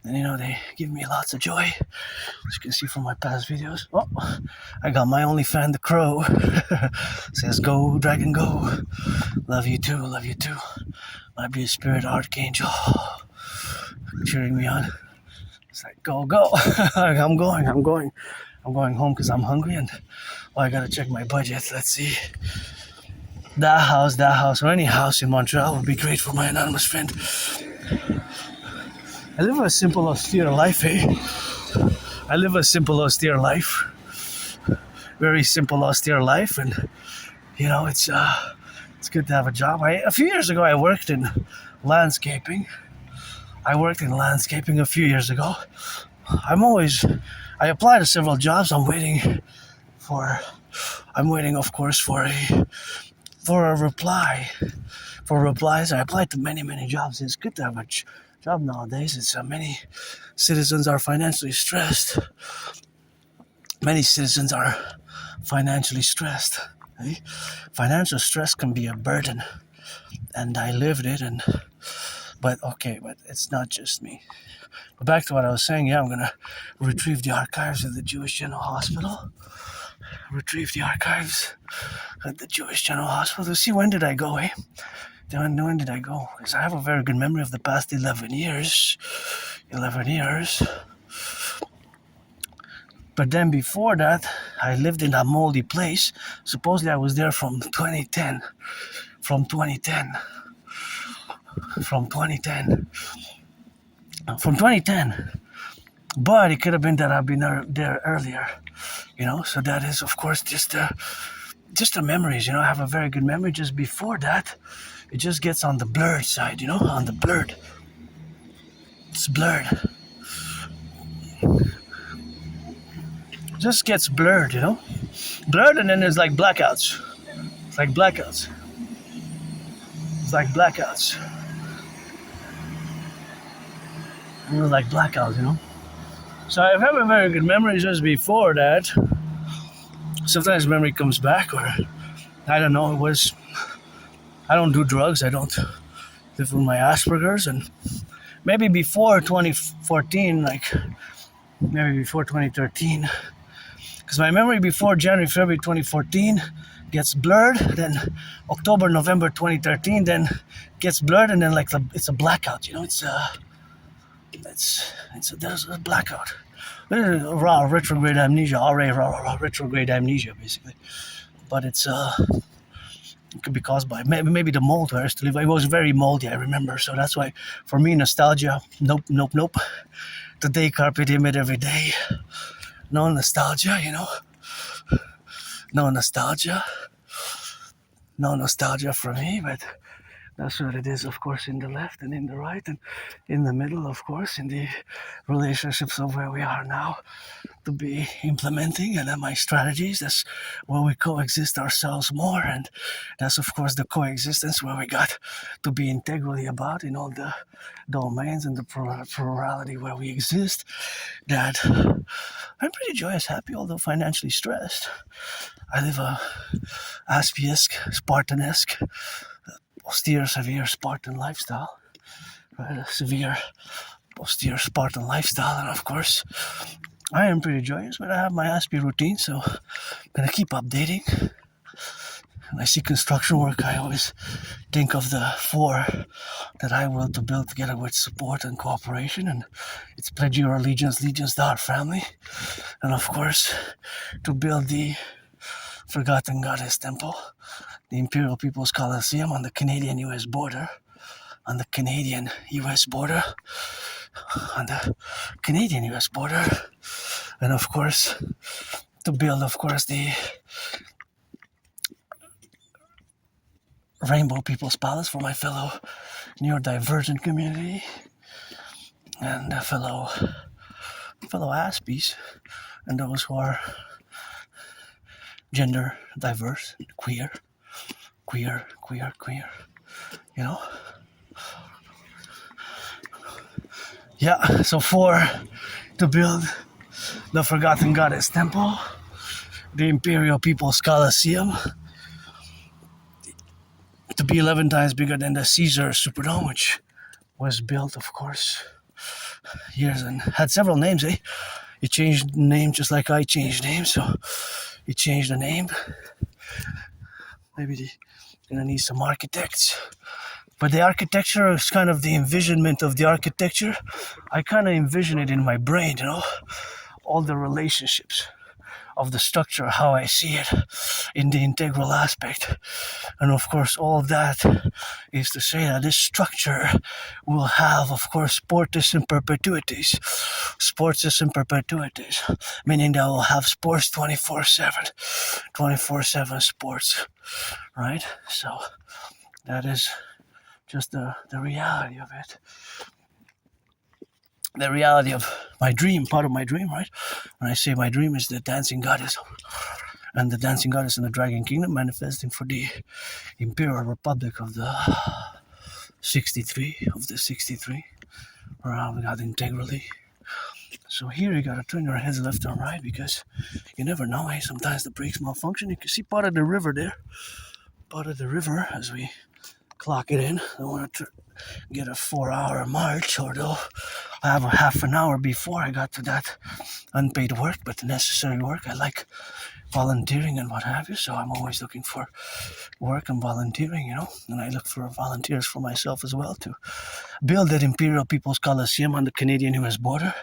and you know, they give me lots of joy, as you can see from my past videos. Oh, I got my only fan, the crow. Says, "Go, dragon, go. Love you too. Might be a spirit archangel cheering me on." It's like, go. I'm going home because I'm hungry, and I gotta check my budget. Let's see. That house, or any house in Montreal would be great for my anonymous friend. I live a simple, austere life, Very simple, austere life, and you know, it's good to have a job. A few years ago, I worked in landscaping. A few years ago. I applied to several jobs. I'm waiting, of course, for a reply. For replies, I applied to many jobs. It's good to have a job nowadays. It's many citizens are financially stressed. many citizens are financially stressed. Eh? Financial stress can be a burden, and I lived it. But it's not just me. But back to what I was saying. Yeah, I'm gonna retrieve the archives of the Jewish General Hospital. Retrieve the archives at the Jewish General Hospital to see when did I go. When did I go? Because I have a very good memory of the past 11 years. 11 years. But then before that, I lived in a moldy place. Supposedly I was there from 2010. From 2010. But it could have been that I've been there earlier. So that is, of course, just the memories. I have a very good memory. Just before that, it just gets on the blurred side, on the blurred. It's blurred. Just gets blurred, blurred, and then there's like blackouts. It's like blackouts. So I've had a very good memory just before that. Sometimes memory comes back, or I don't know. I don't do drugs. I don't live with my Asperger's, and maybe before 2014, maybe before 2013. Because my memory before January, February 2014 gets blurred, then October, November 2013 then gets blurred, and then it's a blackout. There's a blackout. Raw retrograde amnesia, raw retrograde amnesia, basically. But it could be caused by maybe the mold where I used to live. It was very moldy, I remember. So that's why, for me, nostalgia. Nope. Today, carpe diem it every day. No nostalgia, No nostalgia for me, but that's what it is, of course, in the left and in the right and in the middle, of course, in the relationships of where we are now to be implementing, and then my strategies. That's where we coexist ourselves more, and that's, of course, the coexistence where we got to be integrally about in all the domains and the plurality where we exist. That I'm pretty joyous, happy, although financially stressed. I live a Aspiesque, Spartanesque, austere, severe Spartan lifestyle. Right? A severe, austere Spartan lifestyle, and of course, I am pretty joyous, but I have my Aspie routine, so I'm gonna keep updating. When I see construction work, I always think of the 4 that I will to build together with support and cooperation, and it's pledge your allegiance to our family, and of course, to build the Forgotten Goddess Temple, the Imperial People's Coliseum on the Canadian-US border, and of course, to build, of course, the Rainbow People's Palace for my fellow neurodivergent community and fellow Aspies and those who are gender diverse, queer. Yeah, so to build the Forgotten Goddess Temple, the Imperial People's Coliseum, to be 11 times bigger than the Caesar Superdome, which was built, of course, years and had several names, eh? He changed name just like I changed names, so he changed the name. Maybe they're gonna need some architects. But the architecture is kind of the envisionment of the architecture. I kind of envision it in my brain, all the relationships of the structure, how I see it in the integral aspect. And of course, all that is to say that this structure will have, of course, sports and perpetuities, meaning that we'll have sports 24/7 sports, right? So that is just the reality of it. The reality of my dream, part of my dream, right? When I say my dream is the dancing goddess, and the dancing goddess in the Dragon Kingdom manifesting for the Imperial Republic of the 63, where we got integrally. So here you gotta turn your heads left and right because you never know. Hey, sometimes the brakes malfunction. You can see part of the river there. Part of the river as we clock it in. I want to get a 4-hour march, although I have a half an hour before I got to that unpaid work, but the necessary work. I like volunteering and what have you, so I'm always looking for work and volunteering, and I look for volunteers for myself as well to build that Imperial People's Coliseum on the Canadian-US border,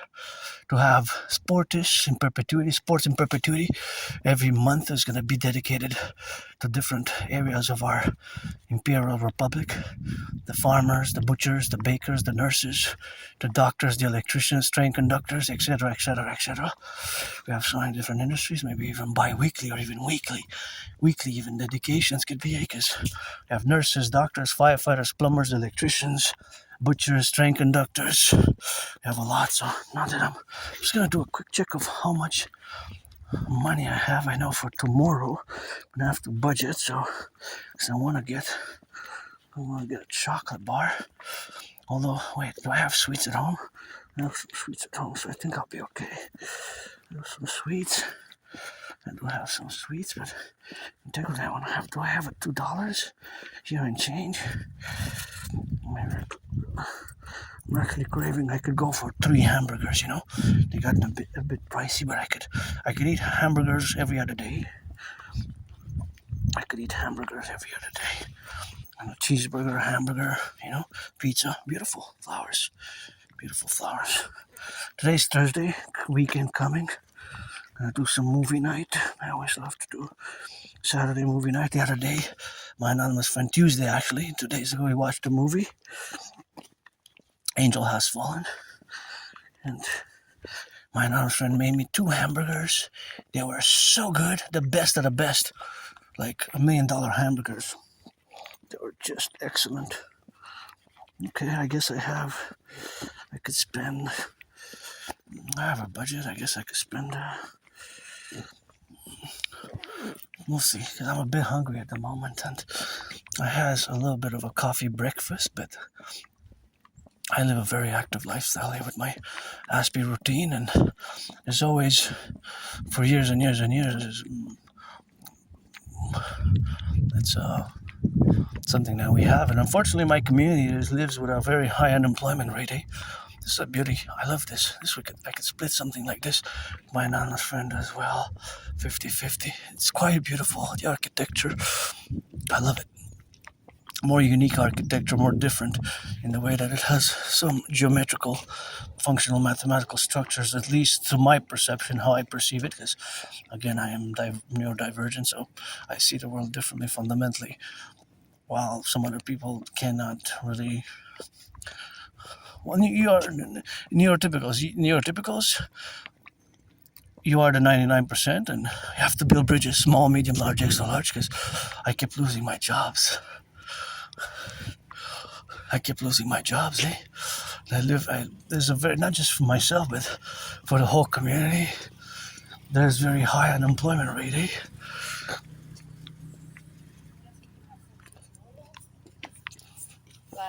to have sports in perpetuity. Every month is going to be dedicated to different areas of our Imperial Republic. The farmers, the butchers, the bakers, the nurses, the doctors, the electricians, train conductors, etc., etc., etc. We have so many different industries, maybe even bi-weekly or even weekly. Weekly even dedications could be, because we have nurses, doctors, firefighters, plumbers, electricians, butchers, train conductors. We have a lot, so now that I'm just going to do a quick check of how much money I have. I know for tomorrow I'm going to have to budget, so I want to get a chocolate bar. Although, wait, do I have sweets at home? I have some sweets at home, so I think I'll be okay. I have some sweets. I do have some sweets, but Integree, do I have a $2 here in change? I'm actually craving. I could go for 3 hamburgers, They got a bit pricey, but I could eat hamburgers every other day. And a cheeseburger, a hamburger, pizza, beautiful flowers. Today's Thursday, weekend coming. Gonna do some movie night. I always love to do Saturday movie night. The other day, my anonymous friend, Tuesday actually, 2 days ago, we watched a movie, Angel Has Fallen. And my anonymous friend made me 2 hamburgers. They were so good, the best of the best. Like $1 million hamburgers. They were just excellent. Okay, I guess I have a budget. I guess I could spend, we'll see, because I'm a bit hungry at the moment, and I had a little bit of a coffee breakfast, but I live a very active lifestyle here with my Aspiesque routine, and there's always, for years and years and years, it's something that we have, and unfortunately my community lives with a very high unemployment rate. This is a beauty. I love this. I could split something like this. My anonymous friend as well. 50-50. It's quite beautiful. The architecture, I love it. More unique architecture, more different in the way that it has some geometrical, functional, mathematical structures, at least to my perception, how I perceive it, because again, I am neurodivergent, so I see the world differently fundamentally, while some other people cannot really. Well, you are neurotypicals. You are the 99%, and you have to build bridges, small, medium, large, extra large, because I kept losing my jobs. There's not just for myself, but for the whole community. There's very high unemployment rate,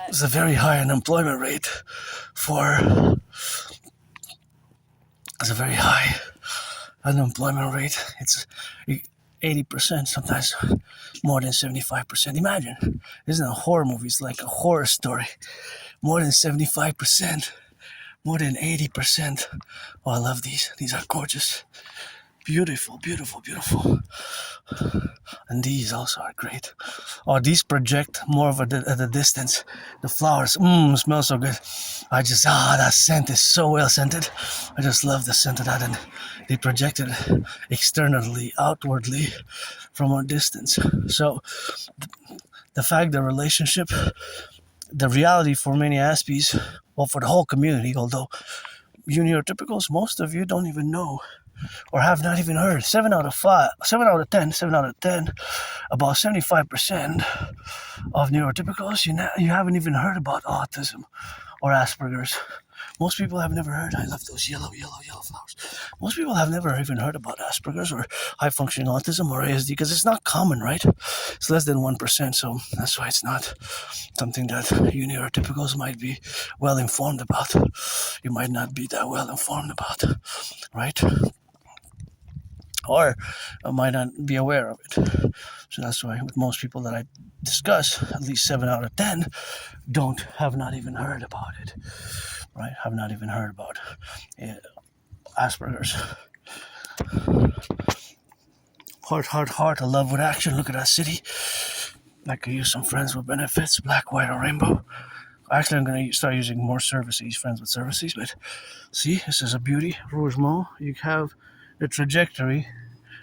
There's a very high unemployment rate It's a very high unemployment rate. It's 80%, sometimes more than 75%. Imagine, isn't a horror movie? It's like a horror story. More than 75%, more than 80%. Oh, I love these. These are gorgeous. Beautiful, beautiful, beautiful. And these also are great. Oh, these project more of at the distance. The flowers, smell so good. That scent is so well scented. I just love the scent of that, and they project it externally, outwardly, from a distance. So, the fact, the relationship, the reality for many Aspies, well, for the whole community, although you neurotypicals, most of you don't even know or have not even heard. 7 out of 10, about 75% of neurotypicals, you haven't even heard about autism or Asperger's Most people have never heard. I love those yellow flowers. Most people have never even heard about Asperger's or high functioning autism or ASD because it's not common, right? It's less than 1%, so that's why it's not something that you neurotypicals might be well informed about. You might not be that well informed about, right? Or might not be aware of it. So that's why with most people that I discuss, at least 7 out of 10 have not even heard about it, right? Have not even heard about Asperger's. Heart, a love with action. Look at that city. I could use some friends with benefits, black, white, or rainbow. Actually, I'm going to start using more services, friends with services, but see, this is a beauty. Rougemont, you have the trajectory.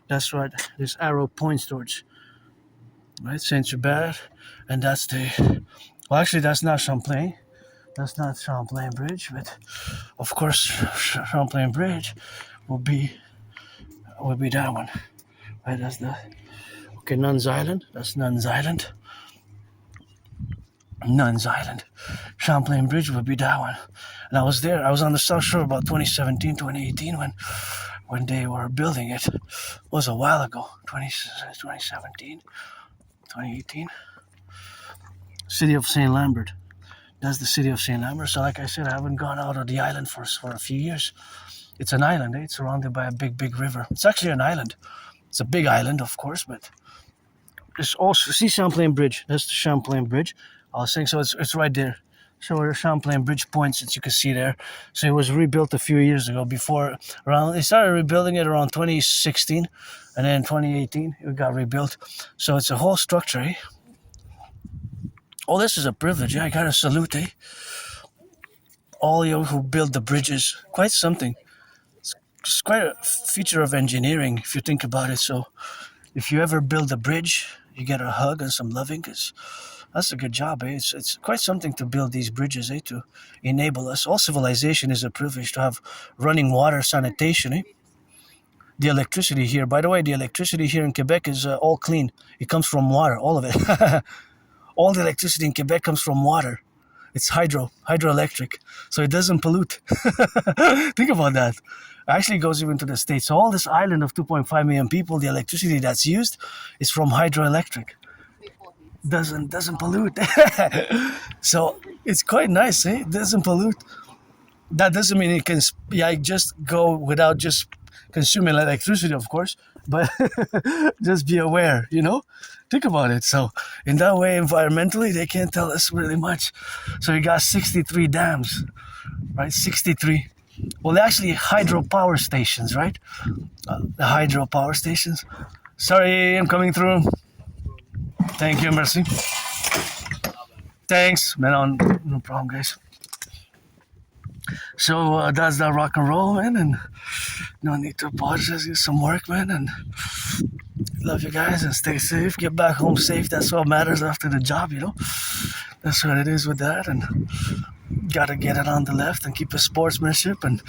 That's what this arrow points towards, right? Saint-Hubert, and that's well, actually, that's not Champlain. That's not Champlain Bridge, but of course, Champlain Bridge will be that one, right? That's Nuns Island. That's Nuns Island. Nuns Island. Champlain Bridge would be that one. And I was there. I was on the South Shore about 2017, 2018 when they were building it. It was a while ago. 2017, 2018. City of St. Lambert. That's the city of St. Lambert. So like I said, I haven't gone out of the island for a few years. It's an island. It's surrounded by a big river. It's actually an island. It's a big island, of course, but there's also, see Champlain Bridge. That's the Champlain Bridge. I was saying, so it's right there. So where the Champlain Bridge points, as you can see there. So it was rebuilt a few years ago. They started rebuilding it around 2016, and then 2018 it got rebuilt. So it's a whole structure. Eh? Oh, this is a privilege. I gotta salute. All you who build the bridges, quite something. It's quite a feature of engineering if you think about it. So if you ever build a bridge, you get a hug and some loving, because that's a good job. It's quite something to build these bridges, to enable us. All civilization is a privilege to have running water, sanitation. The electricity here, by the way, the electricity here in Quebec is all clean. It comes from water, all of it. All the electricity in Quebec comes from water. It's hydroelectric, so it doesn't pollute. Think about that. It actually goes even to the States. So all this island of 2.5 million people, the electricity that's used is from hydroelectric. Doesn't pollute. So it's quite nice, It doesn't pollute. That doesn't mean it can just go without just consuming electricity, of course, but just be aware, Think about it. So in that way, environmentally, they can't tell us really much. So you got 63 dams, right? 63. Well, they're actually hydropower stations, right? The hydropower stations. Sorry, I'm coming through. Thank you, merci. Thanks, man. No problem, guys. So that's that rock and roll, man, and no need to apologize. Get some work, man, and love you guys and stay safe. Get back home safe. That's what matters after the job, That's what it is with that, and gotta get it on the left and keep the sportsmanship and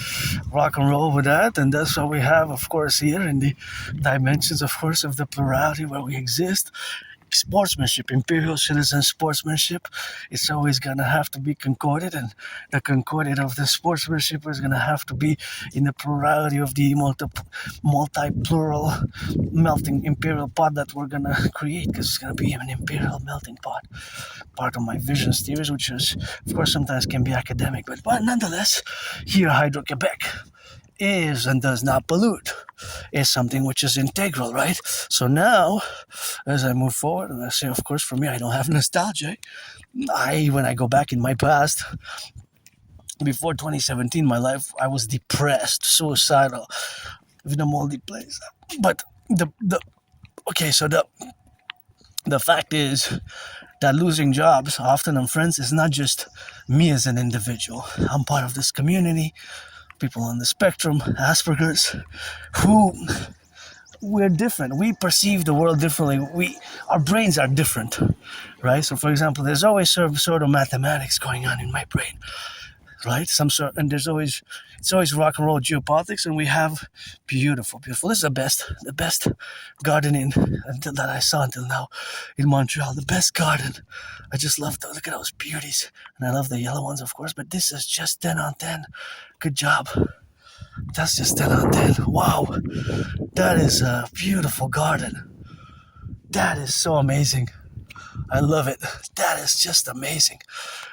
rock and roll with that, and that's what we have, of course, here in the dimensions, of course, of the plurality where we exist. Sportsmanship, imperial citizen sportsmanship, it's always gonna have to be concorded, and the concorded of the sportsmanship is gonna have to be in the plurality of the multi-plural melting imperial pot that we're gonna create, because it's gonna be an imperial melting pot. Part of my vision theories, which is, of course, sometimes can be academic, but nonetheless, here Hydro-Quebec is and does not pollute, is something which is integral, right? So now, as I move forward, and I say, of course, for me, I don't have nostalgia. When I go back in my past, before 2017, my life, I was depressed, suicidal, in a moldy place. But the fact is that losing jobs, often and friends, is not just me as an individual. I'm part of this community. People on the spectrum, Asperger's, who we're different. We perceive the world differently. Our brains are different, right? So, for example, there's always some sort of mathematics going on in my brain. right? Some sort, and it's always rock and roll geopolitics, and we have beautiful. This is the best gardening that I saw until now in Montreal. The best garden. I just love look at those beauties, and I love the yellow ones, of course. But this is just 10 on 10. Good job. That's just 10 on 10. Wow, that is a beautiful garden. That is so amazing. I love it. That is just amazing.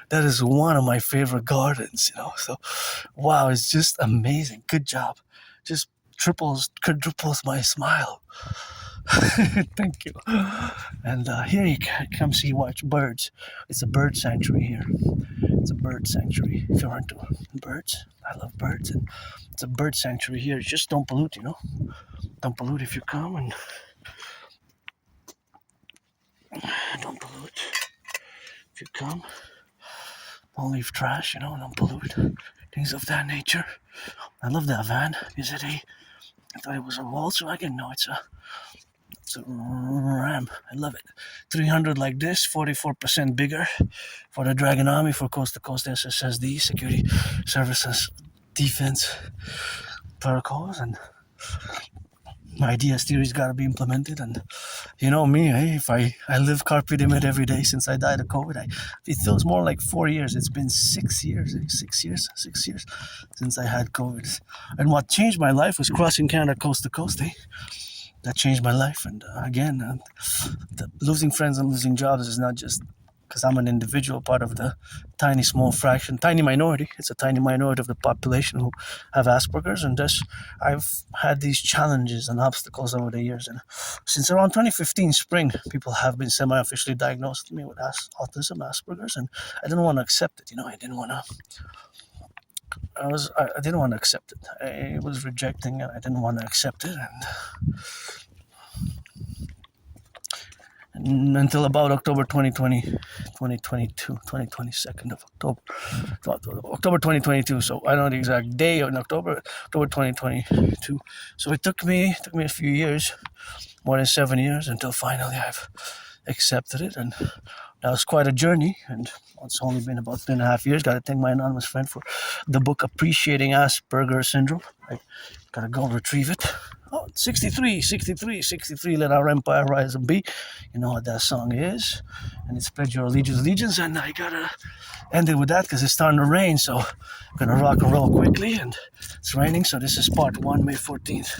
That is one of my favorite gardens, So, wow, it's just amazing. Good job. Just quadruples my smile. Thank you. And here you can watch birds. It's a bird sanctuary here. It's a bird sanctuary. If you're into birds, I love birds. And it's a bird sanctuary here. Just don't pollute, Don't pollute if you come, and don't pollute if you come. Don't leave trash, don't pollute. Things of that nature. I love that van. I thought it was a Volkswagen. No, it's a Ram. I love it. 300 like this, 44% bigger for the Dragon Army for coast to coast SSSD, security services, defense protocols, and my DS theory's got to be implemented. And you know me, if I live carpe diem every day since I died of COVID. It feels more like 4 years. It's been 6 years. 6 years since I had COVID. And what changed my life was crossing Canada coast to coast. That changed my life. And again, losing friends and losing jobs is not just because I'm an individual part of the tiny minority. It's a tiny minority of the population who have Asperger's, and thus I've had these challenges and obstacles over the years. And since around 2015 spring, people have been semi-officially diagnosed with me with autism, Asperger's, and I didn't want to accept it. I didn't want to accept it. I was rejecting it. I didn't want to accept it, and until about October 2022, 22nd of October 2022. So I don't know the exact day in October 2022. So it took me a few years, more than 7 years, until finally I've accepted it. And that was quite a journey. And it's only been about 3.5 years. Got to thank my anonymous friend for the book Appreciating Asperger's Syndrome. I got to go retrieve it. Oh, 63, let our empire rise and be. You know what that song is. And it's Pledge Your Allegiance. And I gotta end it with that because it's starting to rain. So I'm gonna rock and roll quickly. And it's raining, so this is part 1, May 14th.